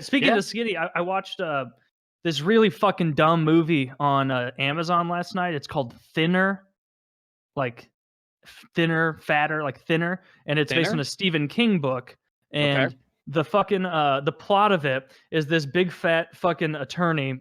Speaking of skinny, I watched this really fucking dumb movie on Amazon last night. It's called Thinner, like thinner, fatter, like thinner, and it's based on a Stephen King book. And the fucking the plot of it is this big fat fucking attorney.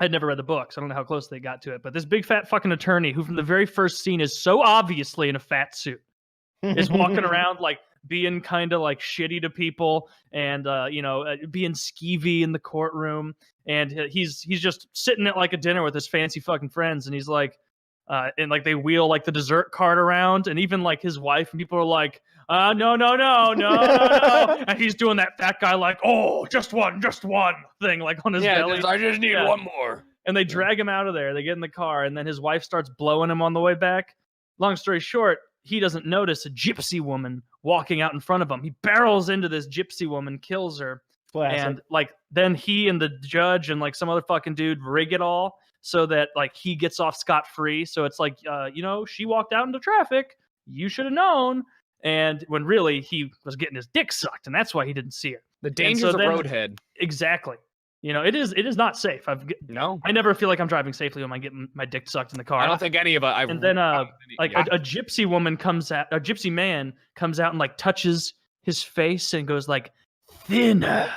I'd never read the book, so I don't know how close they got to it. But this big fat fucking attorney, who from the very first scene is so obviously in a fat suit, is walking around like being kind of like shitty to people and being skeevy in the courtroom. And he's just sitting at like a dinner with his fancy fucking friends, and he's like, and like they wheel like the dessert cart around, and even like his wife and people are like, no, and he's doing that fat guy like, oh, just one thing like on his belly. I just need one more. And they drag him out of there. They get in the car, and then his wife starts blowing him on the way back. Long story short, he doesn't notice a gypsy woman walking out in front of him. He barrels into this gypsy woman, kills her. Classic. And like then he and the judge and like some other fucking dude rig it all so that like he gets off scot-free. So it's like, she walked out into traffic. You should have known. And when really he was getting his dick sucked, and that's why he didn't see her. The dangers of roadhead. Exactly. It is not safe. I never feel like I'm driving safely when I get my dick sucked in the car. I don't think any of us. And then a gypsy woman a gypsy man comes out and like touches his face and goes like, thinner,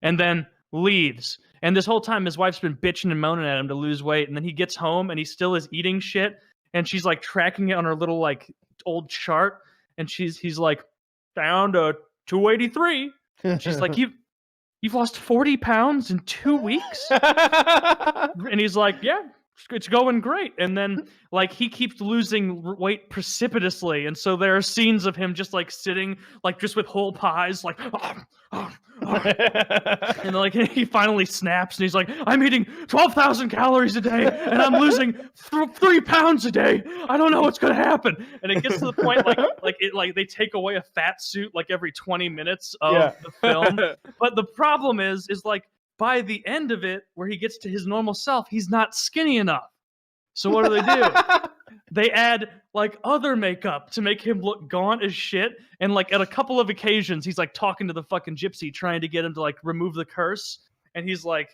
and then leaves. And this whole time his wife's been bitching and moaning at him to lose weight. And then he gets home and he still is eating shit. And she's like tracking it on her little like old chart. And he's like, down to 283. And she's like, You've lost 40 pounds in 2 weeks? And he's like, yeah, it's going great. And then like he keeps losing weight precipitously. And so there are scenes of him just like sitting like just with whole pies like, and like he finally snaps and he's like, I'm eating 12,000 calories a day and I'm losing 3 pounds a day. I don't know what's going to happen. And it gets to the point like they take away a fat suit like every 20 minutes of the film. But the problem is like by the end of it, where he gets to his normal self, he's not skinny enough. So what do? They add like other makeup to make him look gaunt as shit. And like at a couple of occasions, he's like talking to the fucking gypsy, trying to get him to like remove the curse. And he's like,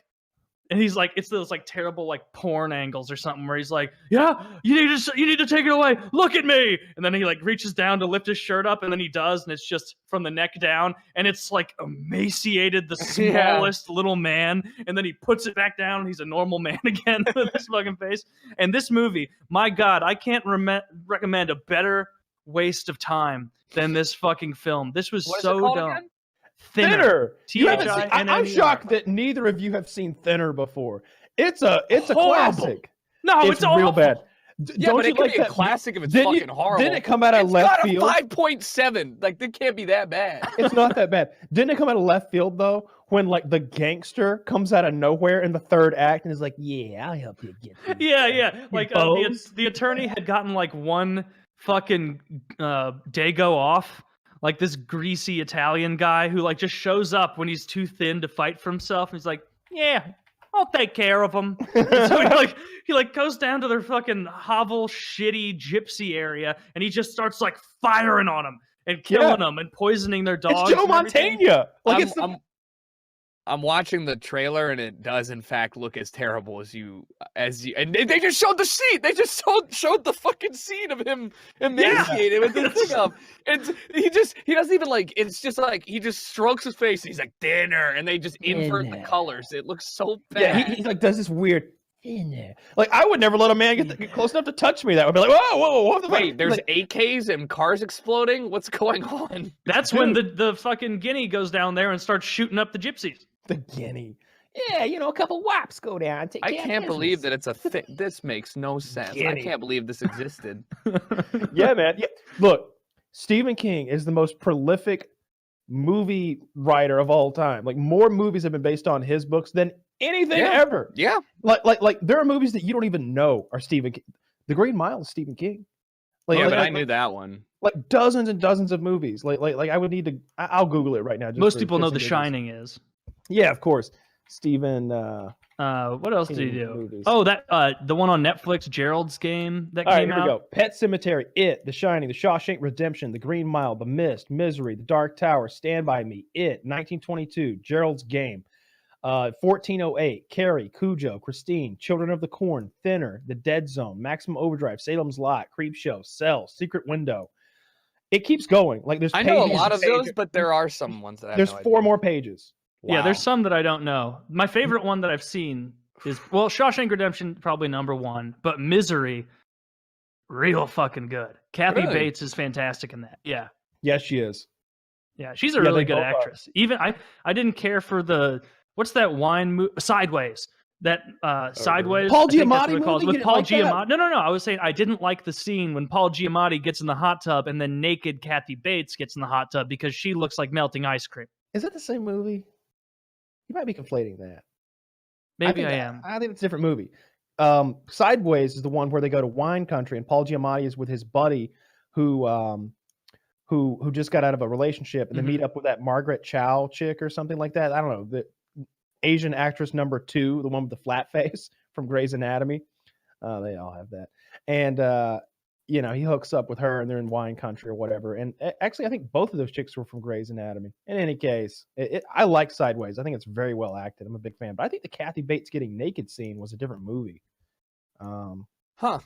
it's those like terrible like porn angles or something where he's like, yeah, you need to take it away. Look at me. And then he like reaches down to lift his shirt up, and then he does, and it's just from the neck down, and it's like emaciated, the smallest little man. And then he puts it back down, and he's a normal man again with his fucking face. And this movie, my God, I can't recommend a better waste of time than this fucking film. This was so dumb. Again? Thinner. I'm shocked that neither of you have seen Thinner before. It's a classic. No, it's real bad. Don't you like a classic if it's fucking horrible? Didn't it come out of left field? It's got a 5.7. Like, that can't be that bad. It's not that bad. Didn't it come out of left field though? When like the gangster comes out of nowhere in the third act and is like, "Yeah, I'll help you get." Yeah. Like the attorney had gotten like one fucking day go off. Like this greasy Italian guy who like just shows up when he's too thin to fight for himself. And he's like, yeah, I'll take care of him. So he goes down to their fucking hovel, shitty gypsy area, and he just starts like firing on them and killing them and poisoning their dogs. It's Joe Montana. Like I'm watching the trailer, and it does in fact look as terrible as you. And they just showed the scene. They just showed the fucking scene of him emaciated with the thing up. And he doesn't even like. It's just like he just strokes his face. And he's like dinner, and they just invert the colors. It looks so bad. Yeah, he like does this weird. Like I would never let a man get close enough to touch me. That would be like, whoa! Wait, there's AKs and cars exploding. What's going on? That's when the fucking guinea goes down there and starts shooting up the gypsies. The guinea. Yeah, a couple whops go down. I can't believe that it's a thing. This makes no sense. Guinea. I can't believe this existed. Yeah, man. Yeah. Look, Stephen King is the most prolific movie writer of all time. Like more movies have been based on his books than anything ever. Yeah. Like there are movies that you don't even know are Stephen King. The Green Mile is Stephen King. But I knew that one. Like dozens and dozens of movies. Like I would need to. I'll Google it right now. Most people know The Shining is. Yeah, of course. Stephen What else did he Any do? movies. Oh, that the one on Netflix, Gerald's Game, that All right, came here we out. go. Pet Cemetery, It, The Shining, The Shawshank Redemption, The Green Mile, The Mist, Misery, The Dark Tower, Stand By Me, It, 1922, Gerald's Game, 1408, Carrie, Cujo, Christine, Children of the Corn, Thinner, The Dead Zone, Maximum Overdrive, Salem's Lot, Creepshow, Cell, Secret Window. It keeps going. Like there's I know a pages lot and of those, pages. but there are some ones that I have There's no 4 idea. more pages. Yeah, there's Wow. some that I don't know. My favorite one that I've seen is Shawshank Redemption, probably number 1, but Misery, real fucking good. Kathy Really? Bates is fantastic in that. Yeah, Yes, she is. yeah, she's a Yeah, really they good both are. actress. Even I didn't care for the what's that wine Sideways. That Sideways. Paul I think that's Giamatti what it calls movie? with You didn't Paul like that? Giamatti. No. I was saying I didn't like the scene when Paul Giamatti gets in the hot tub and then naked Kathy Bates gets in the hot tub because she looks like melting ice cream. Is that the same movie? You might be conflating that. Maybe I think am. I think it's a different movie. Sideways is the one where they go to wine country and Paul Giamatti is with his buddy who just got out of a relationship and they meet up with that Margaret Chow chick or something like that. I don't know. The Asian actress number 2, the one with the flat face from Grey's Anatomy. They all have that. And he hooks up with her and they're in wine country or whatever. And actually, I think both of those chicks were from Grey's Anatomy. In any case, I like Sideways. I think it's very well acted. I'm a big fan. But I think the Kathy Bates getting naked scene was a different movie. Huh.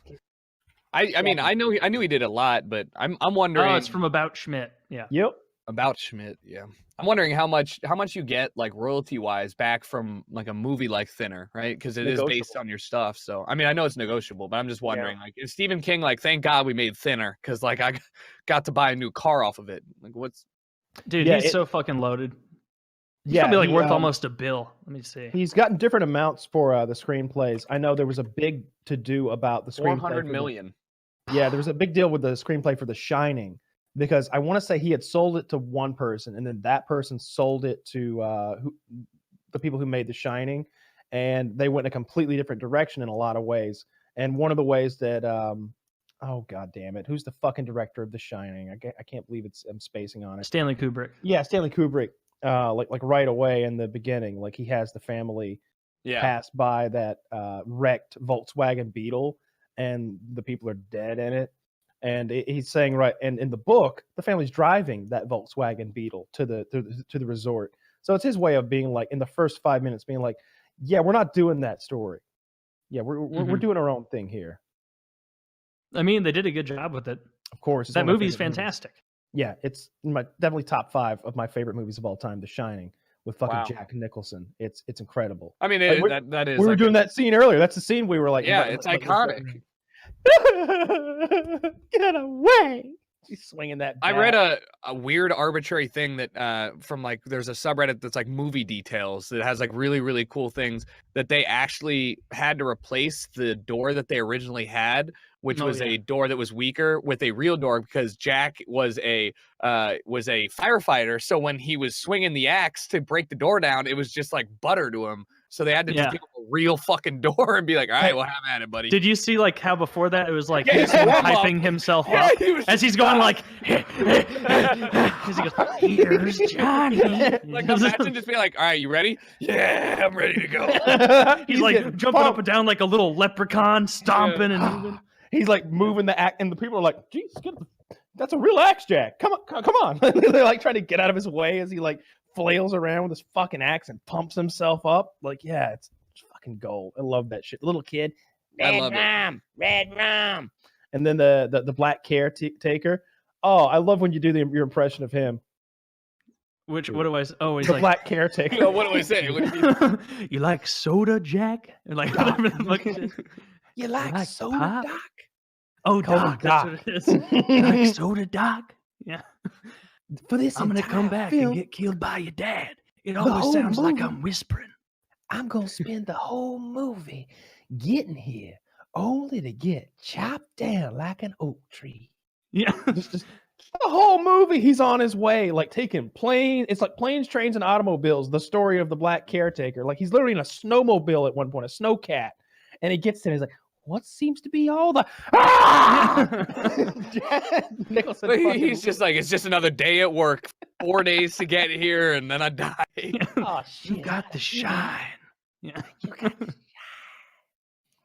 I mean, I knew he did a lot, but I'm wondering. Oh, it's from About Schmidt. Yeah. Yep. About Schmidt. Yeah. I'm wondering how much you get like royalty wise back from like a movie like Thinner, right? Because it is based on your stuff. So I mean, I know it's negotiable, but I'm just wondering, like, is Stephen King like, thank God we made Thinner because like I got to buy a new car off of it. Like, what's? Dude, he's so fucking loaded. He's probably like worth almost $1 billion. Let me see. He's gotten different amounts for the screenplays. I know there was a big to do about the screenplay. 400 million. Yeah, there was a big deal with the screenplay for The Shining because I want to say he had sold it to one person and then that person sold it to the people who made The Shining, and they went in a completely different direction in a lot of ways. And one of the ways that oh god damn it, who's the fucking director of The Shining? I can't believe I'm spacing on it. Stanley Kubrick. Yeah, Stanley Kubrick. Like right away in the beginning, like he has the family pass by that wrecked Volkswagen Beetle, and the people are dead in it. And he's saying and in the book, the family's driving that Volkswagen Beetle to the resort. So it's his way of being like in the first 5 minutes, being like, yeah, we're not doing that story. Yeah, we're doing our own thing here. I mean, they did a good job with it. Of course, that movie is fantastic. Yeah, it's definitely top 5 of my favorite movies of all time, The Shining, with fucking Jack Nicholson. It's incredible. I mean, that is. We were doing that scene earlier. That's the scene we were like, yeah, it's iconic. Get away! She's swinging that bat. I read a weird arbitrary thing that from like there's a subreddit that's like movie details that has like really, really cool things that they actually had to replace the door that they originally had, which was a door that was weaker, with a real door because Jack was a firefighter. So when he was swinging the axe to break the door down, it was just like butter to him. So they had to just give him a real fucking door and be like, all right, well, have at it, buddy. Did you see like how before that it was like he's hyping himself up as he's going like, as he goes, here's Johnny. Like imagine just being like, all right, you ready? Yeah, I'm ready to go. He's like jumping up and down like a little leprechaun, stomping and moving. He's like moving the axe, and the people are like, "Geez, that's a real axe, Jack. Come on!" They're like trying to get out of his way as he like flails around with his fucking axe and pumps himself up. Like, yeah, it's fucking gold. I love that shit. Little kid, red rum. And then the black caretaker. Oh, I love when you do your impression of him. What do I? Oh, he's the like black caretaker. You know, what do I say? You like soda, Jack? And like whatever the fuck it is. You like soda, pop? Doc? Oh, Doc, that's what it is. You like soda, Doc? Yeah. For this, I'm gonna come back and get killed by your dad. It always sounds like I'm whispering. I'm gonna spend the whole movie getting here, only to get chopped down like an oak tree. Yeah. just the whole movie, he's on his way, like taking planes. It's like planes, trains, and automobiles. The story of the black caretaker. Like he's literally in a snowmobile at one point, a snowcat. And he gets there and he's like, what seems to be all the Nicholson? He's just like, it's just another day at work, 4 days to get here, and then I die. Oh, shit. You got the shine. Yeah.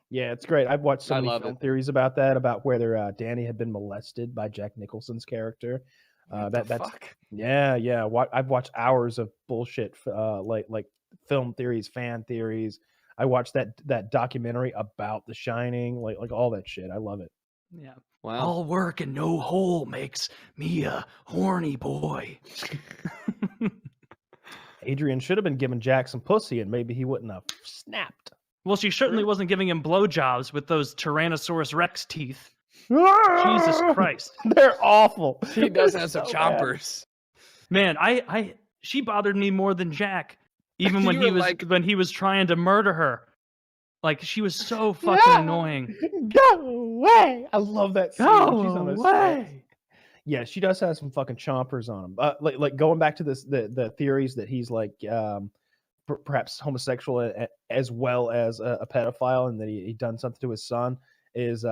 Yeah, it's great. I've watched so I many love film it. theories about that, about whether Danny had been molested by Jack Nicholson's character. What That's the fuck? yeah. I've watched hours of bullshit, like film theories, fan theories. I watched that documentary about The Shining, like all that shit. I love it. Yeah. Wow. All work and no hole makes me a horny boy. Adrian should have been giving Jack some pussy, and maybe he wouldn't have snapped. Well, she certainly wasn't giving him blowjobs with those Tyrannosaurus Rex teeth. Jesus Christ. They're awful. He does They're have some so bad. chompers. Man, she bothered me more than Jack. Even when You he were was like- when he was trying to murder her. Like she was so fucking annoying. Go away! I love that scene. when she's on Go those away. steps. Yeah, she does have some fucking chompers on him. Like going back to this, the theories that he's like perhaps homosexual as well as a pedophile, and that he done something to his son. Is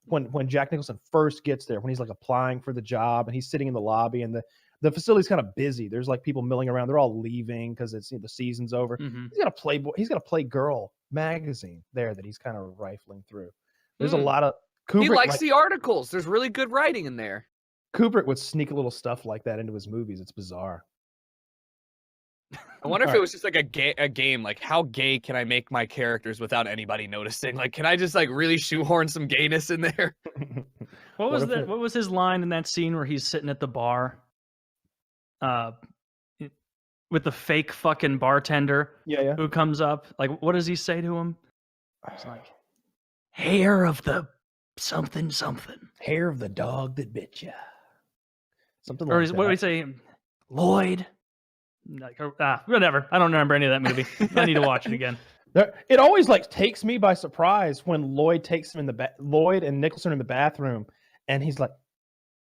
when Jack Nicholson first gets there, when he's like applying for the job, and he's sitting in the lobby, and the facility's kind of busy. There's like people milling around. They're all leaving because it's the season's over. Mhm. He's got a Playboy. He's got a Playgirl magazine there that he's kind of rifling through. There's a Hmm. lot of Kubrick. He likes the articles. There's really good writing in there. Kubrick would sneak a little stuff like that into his movies. It's bizarre. I wonder if Alright. it was just like a game, like how gay can I make my characters without anybody noticing? Like, can I just like really shoehorn some gayness in there? What was if that? it- What was his line in that scene where he's sitting at the bar, with the fake fucking bartender Yeah. who comes up? Like, what does he say to him? It's like, hair of the something something, Hair of the dog that bit you. Something or like what do he that. say? Lloyd. Like, whatever. I don't remember any of that movie. I need to watch it again. It always like takes me by surprise when Lloyd takes him in the Lloyd and Nicholson are in the bathroom, and he's like,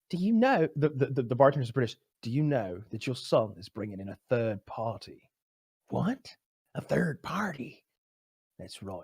"Do you know the bartender's British? Do you know that your son is bringing in a third party?" What? A third party? That's right.